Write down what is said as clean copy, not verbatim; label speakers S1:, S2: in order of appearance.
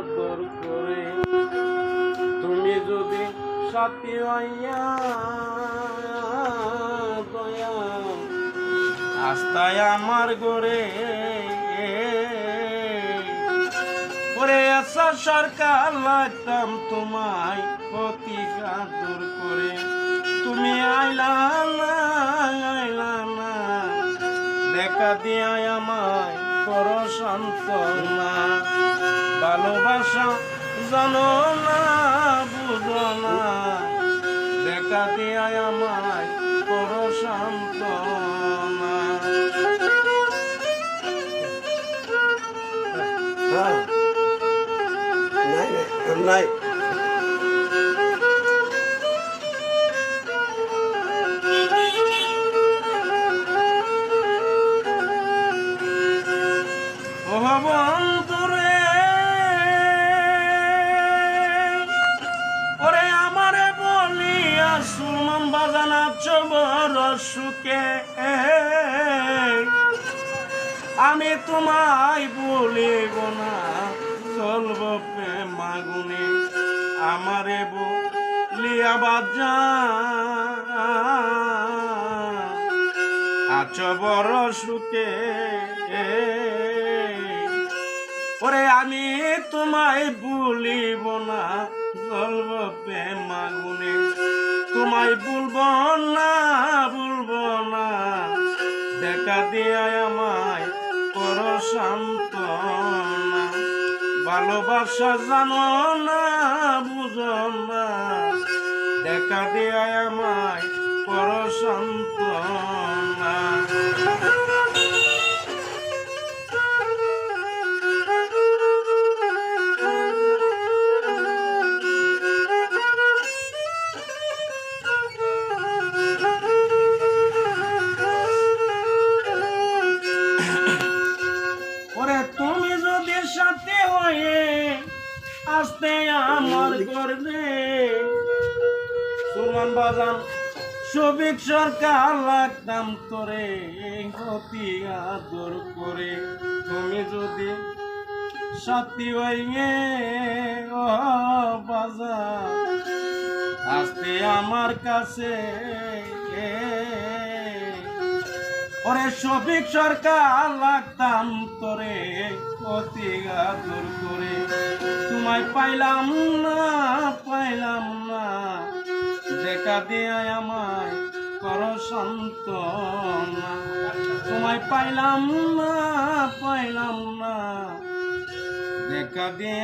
S1: আদর করে। তুমি যদি সাথী হইয়া দয়া আস্তায় আমার গরে ওরে আসা সরকার লাগতাম তোমায় অতি আদর করে। তুমি আইলা না দেখা দিয়া আমায় করো সান্ত্বনা। ভালোবাসা জানো না বুঝো না দেখা দিয়া আমায় করো সান্ত্বনা।
S2: নাই
S1: বন্ধুরে ওরে আমারে বলিয়া সুমন বাজানা চবর সুখে আমি তোমায় বলিব না চলব প্রেম আগুনে। আমারে বলিয়া বাজা আছো বড় সুখে ওরে আমি তোমায় ভুলিব না চলব প্রেম আগুনে। তোমায় ভুলবো না দেখা দিয়া আমায় করো সান্ত্বনা। ভালোবাসা জানো না বুঝো না দেখা দিয়া আমায় করো সান্ত্বনা। ওরে তুমি যদি সাথে হয়ে আসতে আমার করবে সুমন বাজান সবিক সরকার লাগতাম তোরে অতি আদর করে। তুমি যদি সাথী হয়ে ও বাজান আসতে আমার কাছে ওরে সবিক সরকার লাগতাম তোরে অতি আদর করে। তোমায় পাইলাম না দেখা দিয়ে আমায় করো সান্ত্বনা। তোমায় পাইলাম না দেখা দিয়ে